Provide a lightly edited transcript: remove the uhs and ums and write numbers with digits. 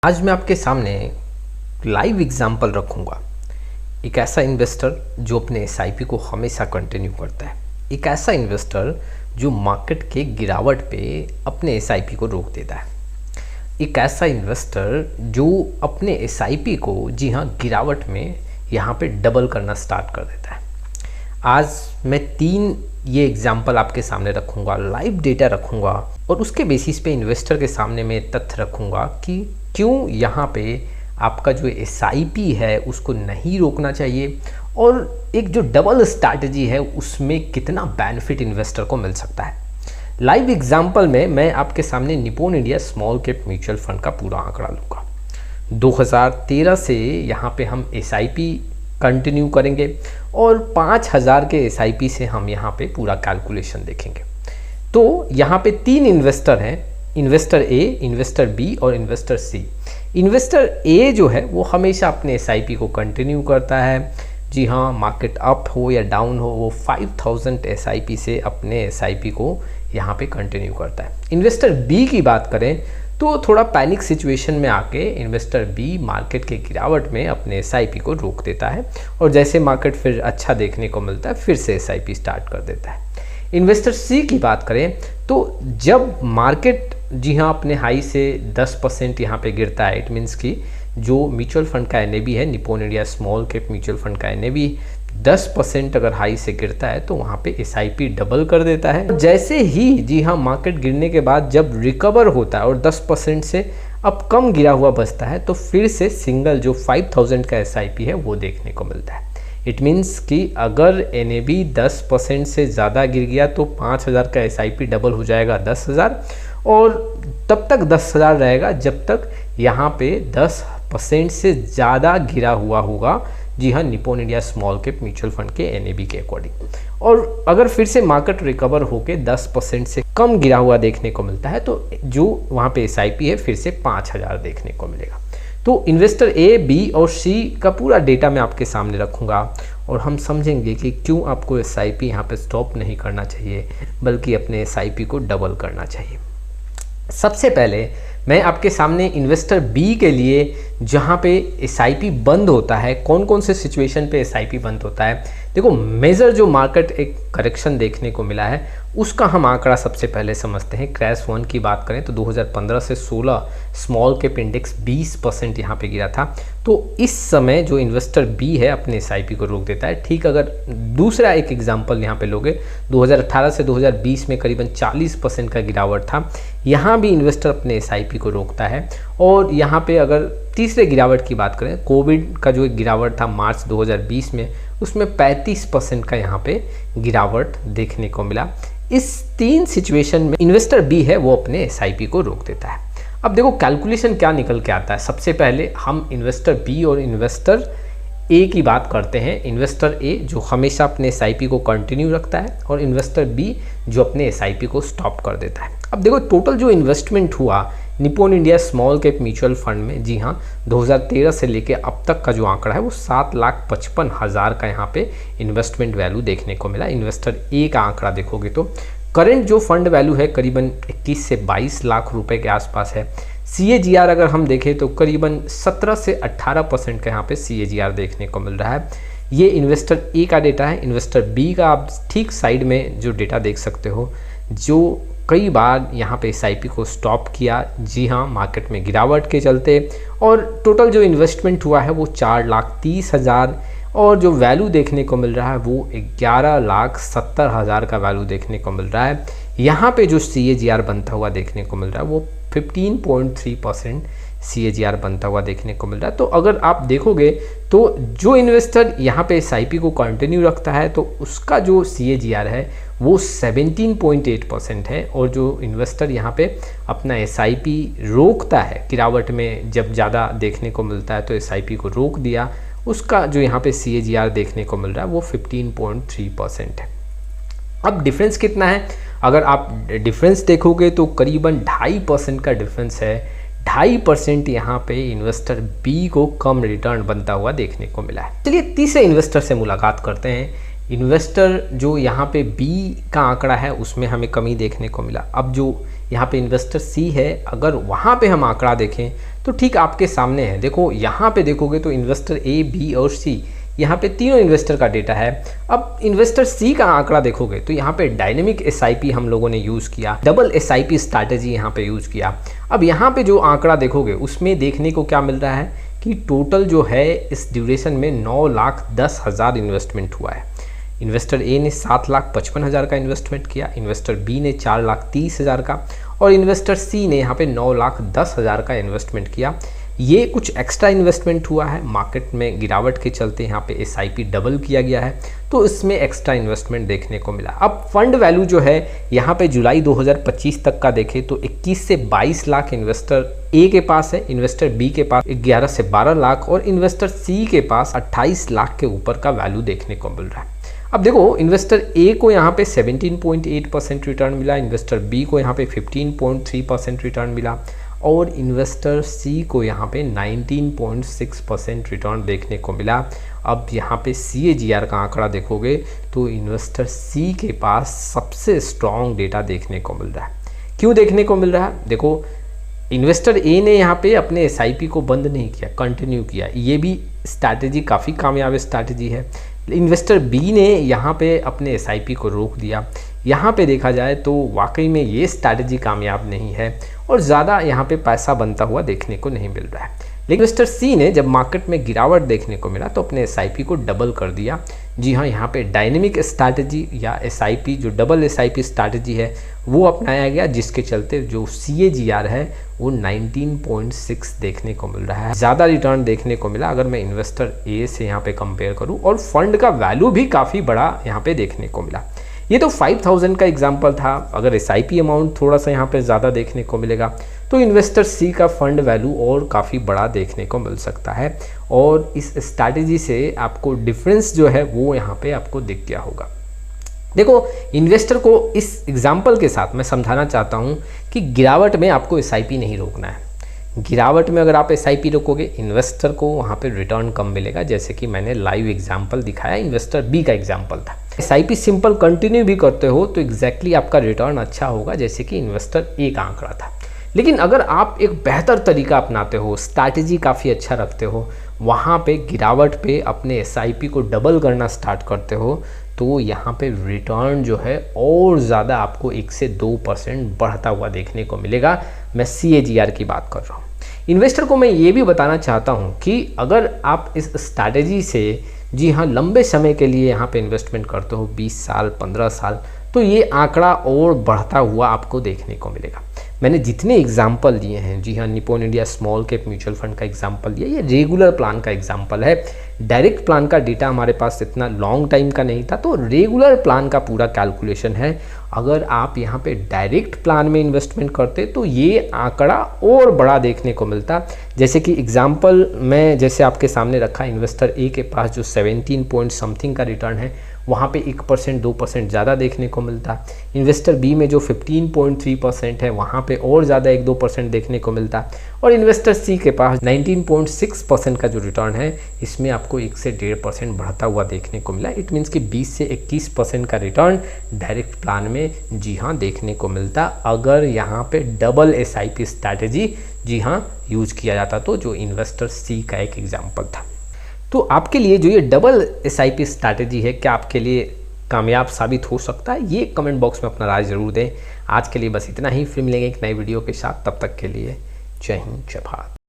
आज मैं आपके सामने लाइव एग्जांपल रखूंगा। एक ऐसा इन्वेस्टर जो अपने एसआईपी को हमेशा कंटिन्यू करता है, एक ऐसा इन्वेस्टर जो मार्केट के गिरावट पे अपने एसआईपी को रोक देता है, एक ऐसा इन्वेस्टर जो अपने एसआईपी को जी हाँ गिरावट में यहाँ पे डबल करना स्टार्ट कर देता है। आज मैं 3 ये एग्जाम्पल आपके सामने रखूंगा, लाइव डेटा रखूंगा और उसके बेसिस पे इन्वेस्टर के सामने मैं तथ्य रखूंगा कि क्यों यहाँ पे आपका जो एसआईपी है उसको नहीं रोकना चाहिए और एक जो डबल स्ट्रैटेजी है उसमें कितना बेनिफिट इन्वेस्टर को मिल सकता है। लाइव एग्जाम्पल में मैं आपके सामने Nippon India small cap mutual fund का पूरा आंकड़ा लूँगा। 2013 से यहाँ पे हम एसआईपी कंटिन्यू करेंगे और 5000 के एसआईपी से हम यहाँ पे पूरा कैलकुलेशन देखेंगे। तो यहाँ पे 3 इन्वेस्टर हैं, इन्वेस्टर ए, इन्वेस्टर बी और इन्वेस्टर सी। इन्वेस्टर ए जो है वो हमेशा अपने एसआईपी को कंटिन्यू करता है। जी हाँ, मार्केट अप हो या डाउन हो वो 5000 एसआईपी से अपने एसआईपी को यहाँ पे कंटिन्यू करता है। इन्वेस्टर बी की बात करें तो थोड़ा पैनिक सिचुएशन में आके इन्वेस्टर बी मार्केट के गिरावट में अपने एसआईपी को रोक देता है और जैसे मार्केट फिर अच्छा देखने को मिलता है फिर से एसआईपी स्टार्ट कर देता है। इन्वेस्टर सी की बात करें तो जब मार्केट जी हाँ अपने हाई से 10% यहाँ पे गिरता है, इट मीन्स कि जो म्यूचुअल फंड का एनएवी है, Nippon India small cap mutual fund का एनएवी 10% अगर हाई से गिरता है तो वहाँ पे एसआईपी डबल कर देता है। जैसे ही जी हाँ मार्केट गिरने के बाद जब रिकवर होता है और 10% से अब कम गिरा हुआ बचता है तो फिर से सिंगल जो 5000 का एसआईपी है वो देखने को मिलता है। इट मीन्स कि अगर एनएवी 10% से ज़्यादा गिर गया तो 5000 का एसआईपी डबल हो जाएगा 10,000 और तब तक 10,000 रहेगा जब तक यहाँ पे 10% से ज़्यादा गिरा हुआ होगा। जी हाँ, Nippon India small cap mutual fund के एनएवी के अकॉर्डिंग। और अगर फिर से मार्केट रिकवर होके 10% से कम गिरा हुआ देखने को मिलता है तो जो वहाँ पे एसआईपी है फिर से 5000 देखने को मिलेगा। तो इन्वेस्टर ए, बी और सी का पूरा डेटा मैं आपके सामने रखूँगा और हम समझेंगे कि क्यों आपको एसआईपी यहाँ पे स्टॉप नहीं करना चाहिए बल्कि अपने एसआईपी को डबल करना चाहिए। सबसे पहले मैं आपके सामने इन्वेस्टर बी के लिए जहाँ पे एसआईपी बंद होता है, कौन कौन से सिचुएशन पे एसआईपी बंद होता है, देखो मेजर जो मार्केट एक करेक्शन देखने को मिला है उसका हम आंकड़ा सबसे पहले समझते हैं। क्रैश 1 की बात करें तो 2015 से 16 स्मॉल कैप इंडेक्स 20% यहाँ पे गिरा था। तो इस समय जो इन्वेस्टर बी है अपने एसआईपी को रोक देता है। ठीक, अगर दूसरा एक एग्जांपल यहाँ पे लोगे 2018 से 2020 में करीबन 40% का गिरावट था, यहाँ भी इन्वेस्टर अपने एसआईपी को रोकता है। और यहाँ पे अगर तीसरे गिरावट की बात करें, कोविड का जो एक गिरावट था मार्च 2020 में, उसमें 35% का यहाँ पे गिरावट देखने को मिला। इस 3 सिचुएशन में इन्वेस्टर बी है वो अपने एसआईपी को रोक देता है। अब देखो कैलकुलेशन क्या निकल के आता है। सबसे पहले हम इन्वेस्टर बी और इन्वेस्टर ए की बात करते हैं। इन्वेस्टर ए जो हमेशा अपने एसआईपी को कंटिन्यू रखता है और इन्वेस्टर बी जो अपने एसआईपी को स्टॉप कर देता है। अब देखो टोटल जो इन्वेस्टमेंट हुआ Nippon India small cap mutual fund में, जी हाँ 2013 से लेके अब तक का जो आंकड़ा है वो 7,55,000 का यहाँ पे इन्वेस्टमेंट वैल्यू देखने को मिला। इन्वेस्टर ए का आंकड़ा देखोगे तो करंट जो फंड वैल्यू है करीबन 21 से 22 लाख रुपए के आसपास है। CAGR अगर हम देखें तो करीबन 17 से 18% का यहाँ पे CAGR देखने को मिल रहा है। ये इन्वेस्टर ए का डेटा है। इन्वेस्टर बी का आप ठीक साइड में जो डेटा देख सकते हो, जो कई बार यहाँ पे एसआईपी को स्टॉप किया, जी हाँ मार्केट में गिरावट के चलते, और टोटल जो इन्वेस्टमेंट हुआ है वो 4,30,000 और जो वैल्यू देखने को मिल रहा है वो 11,70,000 का वैल्यू देखने को मिल रहा है। यहाँ पे जो CAGR बनता हुआ देखने को मिल रहा है वो 15.3% CAGR बनता हुआ देखने को मिल रहा है। तो अगर आप देखोगे तो जो इन्वेस्टर यहाँ पे एसआईपी को कंटिन्यू रखता है तो उसका जो CAGR है वो 17.8% है और जो इन्वेस्टर यहाँ पे अपना एसआईपी रोकता है गिरावट में, जब ज़्यादा देखने को मिलता है तो एसआईपी को रोक दिया, उसका जो यहाँ पे CAGR देखने को मिल रहा है वो 15.3% है। अब डिफरेंस कितना है? अगर आप डिफरेंस देखोगे तो करीबन 2.5% का डिफरेंस है। 2.5% यहाँ पे इन्वेस्टर बी को कम रिटर्न बनता हुआ देखने को मिला है। चलिए तीसरे इन्वेस्टर से मुलाकात करते हैं। इन्वेस्टर जो यहाँ पे बी का आंकड़ा है उसमें हमें कमी देखने को मिला। अब जो यहाँ पे इन्वेस्टर सी है, अगर वहाँ पे हम आंकड़ा देखें तो ठीक आपके सामने है। देखो यहाँ पे देखोगे तो इन्वेस्टर ए, बी और सी, यहाँ पे तीनों इन्वेस्टर का डेटा है। अब इन्वेस्टर सी का आंकड़ा देखोगे तो यहाँ पे डायनेमिक एसआईपी हम लोगों ने यूज़ किया, डबल एसआईपी स्ट्रैटेजी यहाँ पे यूज़ किया। अब यहाँ पे जो आंकड़ा देखोगे उसमें देखने को क्या मिल रहा है कि टोटल जो है इस ड्यूरेशन में 9,10,000 इन्वेस्टमेंट हुआ है। इन्वेस्टर ए ने 7,55,000 का इन्वेस्टमेंट किया, इन्वेस्टर बी ने 4,30,000 का और इन्वेस्टर सी ने यहाँ पे 9,10,000 का इन्वेस्टमेंट किया। ये कुछ एक्स्ट्रा इन्वेस्टमेंट हुआ है, मार्केट में गिरावट के चलते यहाँ पे एसआईपी डबल किया गया है, तो इसमें एक्स्ट्रा इन्वेस्टमेंट देखने को मिला। अब फंड वैल्यू जो है यहाँ पे जुलाई 2025 तक का देखें तो 21 से 22 लाख इन्वेस्टर ए के पास है, इन्वेस्टर बी के पास 11 से 12 लाख और इन्वेस्टर सी के पास 28 लाख के ऊपर का वैल्यू देखने को मिल रहा है। अब देखो इन्वेस्टर ए को यहाँ पे 17.8% रिटर्न मिला, इन्वेस्टर बी को यहाँ पे 15.3% रिटर्न मिला और इन्वेस्टर सी को यहाँ पे 19.6% रिटर्न देखने को मिला। अब यहाँ पे CAGR का आंकड़ा देखोगे तो इन्वेस्टर सी के पास सबसे स्ट्रॉन्ग डेटा देखने को मिल रहा है। क्यों देखने को मिल रहा है? देखो इन्वेस्टर ए ने यहाँ पे अपने एसआईपी को बंद नहीं किया, कंटिन्यू किया, ये भी स्ट्रैटेजी काफ़ी कामयाब स्ट्रैटेजी है। इन्वेस्टर बी ने यहाँ पे अपने एसआईपी को रोक दिया। यहाँ पे देखा जाए तो वाकई में ये स्ट्रैटेजी कामयाब नहीं है और ज़्यादा यहाँ पे पैसा बनता हुआ देखने को नहीं मिल रहा है। लेकिन इन्वेस्टर सी ने जब मार्केट में गिरावट देखने को मिला तो अपने एसआईपी को डबल कर दिया। जी हाँ, यहाँ पे डायनेमिक स्ट्रैटेजी या एसआईपी जो डबल एसआईपी स्ट्रैटेजी है वो अपनाया गया, जिसके चलते जो CAGR है वो 19.6 देखने को मिल रहा है। ज़्यादा रिटर्न देखने को मिला अगर मैं इन्वेस्टर ए से यहाँ पे कंपेयर करूँ और फंड का वैल्यू भी काफ़ी बड़ा यहाँ पे देखने को मिला। ये तो 5,000 का एग्जाम्पल था। अगर एसआईपी अमाउंट थोड़ा सा यहाँ पे ज़्यादा देखने को मिलेगा तो इन्वेस्टर सी का फंड वैल्यू और काफ़ी बड़ा देखने को मिल सकता है और इस स्ट्रैटेजी से आपको डिफरेंस जो है वो यहाँ पे आपको दिख गया होगा। देखो इन्वेस्टर को इस एग्जाम्पल के साथ मैं समझाना चाहता हूँ कि गिरावट में आपको एसआईपी नहीं रोकना है। गिरावट में अगर आप एसआईपी रोकोगे इन्वेस्टर को वहाँ पे रिटर्न कम मिलेगा, जैसे कि मैंने लाइव एग्जांपल दिखाया, इन्वेस्टर बी का एग्जांपल था। एसआईपी सिंपल कंटिन्यू भी करते हो तो एग्जैक्टली आपका रिटर्न अच्छा होगा, जैसे कि इन्वेस्टर ए का आंकड़ा था। लेकिन अगर आप एक बेहतर तरीका अपनाते हो, स्ट्रैटेजी काफ़ी अच्छा रखते हो, वहाँ पे गिरावट पे अपने एसआईपी को डबल करना स्टार्ट करते हो तो यहाँ पे रिटर्न जो है और ज़्यादा आपको 1 से 2% बढ़ता हुआ देखने को मिलेगा। मैं CAGR की बात कर रहा हूँ। इन्वेस्टर को मैं ये भी बताना चाहता हूँ कि अगर आप इस स्ट्रैटेजी से जी हाँ लंबे समय के लिए यहाँ पे इन्वेस्टमेंट करते हो 20 साल 15 साल, तो ये आंकड़ा और बढ़ता हुआ आपको देखने को मिलेगा। मैंने जितने एग्जाम्पल दिए हैं, जी हाँ Nippon India small cap mutual fund का एग्जाम्पल दिया, ये रेगुलर प्लान का एग्जाम्पल है। डायरेक्ट प्लान का डेटा हमारे पास इतना लॉन्ग टाइम का नहीं था, तो रेगुलर प्लान का पूरा कैलकुलेशन है। अगर आप यहाँ पे डायरेक्ट प्लान में इन्वेस्टमेंट करते तो ये आंकड़ा और बड़ा देखने को मिलता। जैसे कि एग्जाम्पल मैं जैसे आपके सामने रखा, इन्वेस्टर ए के पास जो 17 पॉइंट समथिंग का रिटर्न है वहाँ पे 1% 2% ज़्यादा देखने को मिलता। इन्वेस्टर बी में जो 15.3% है वहाँ पे और ज़्यादा 1-2% देखने को मिलता और इन्वेस्टर सी के पास 19.6% का जो रिटर्न है इसमें आपको 1 से 1.5% बढ़ता हुआ देखने को मिला। इट मीन्स कि 20 से 21% का रिटर्न डायरेक्ट प्लान में जी हाँ देखने को मिलता अगर यहाँ पे डबल एसआईपी स्ट्रैटेजी जी हाँ यूज किया जाता, तो जो इन्वेस्टर सी का एक एग्जाम्पल था। तो आपके लिए जो ये डबल एसआईपी स्ट्रैटेजी है, क्या आपके लिए कामयाब साबित हो सकता है? ये कमेंट बॉक्स में अपना राय जरूर दें। आज के लिए बस इतना ही, फिर मिलेंगे एक नई वीडियो के साथ। तब तक के लिए जय हिंद, जय भारत।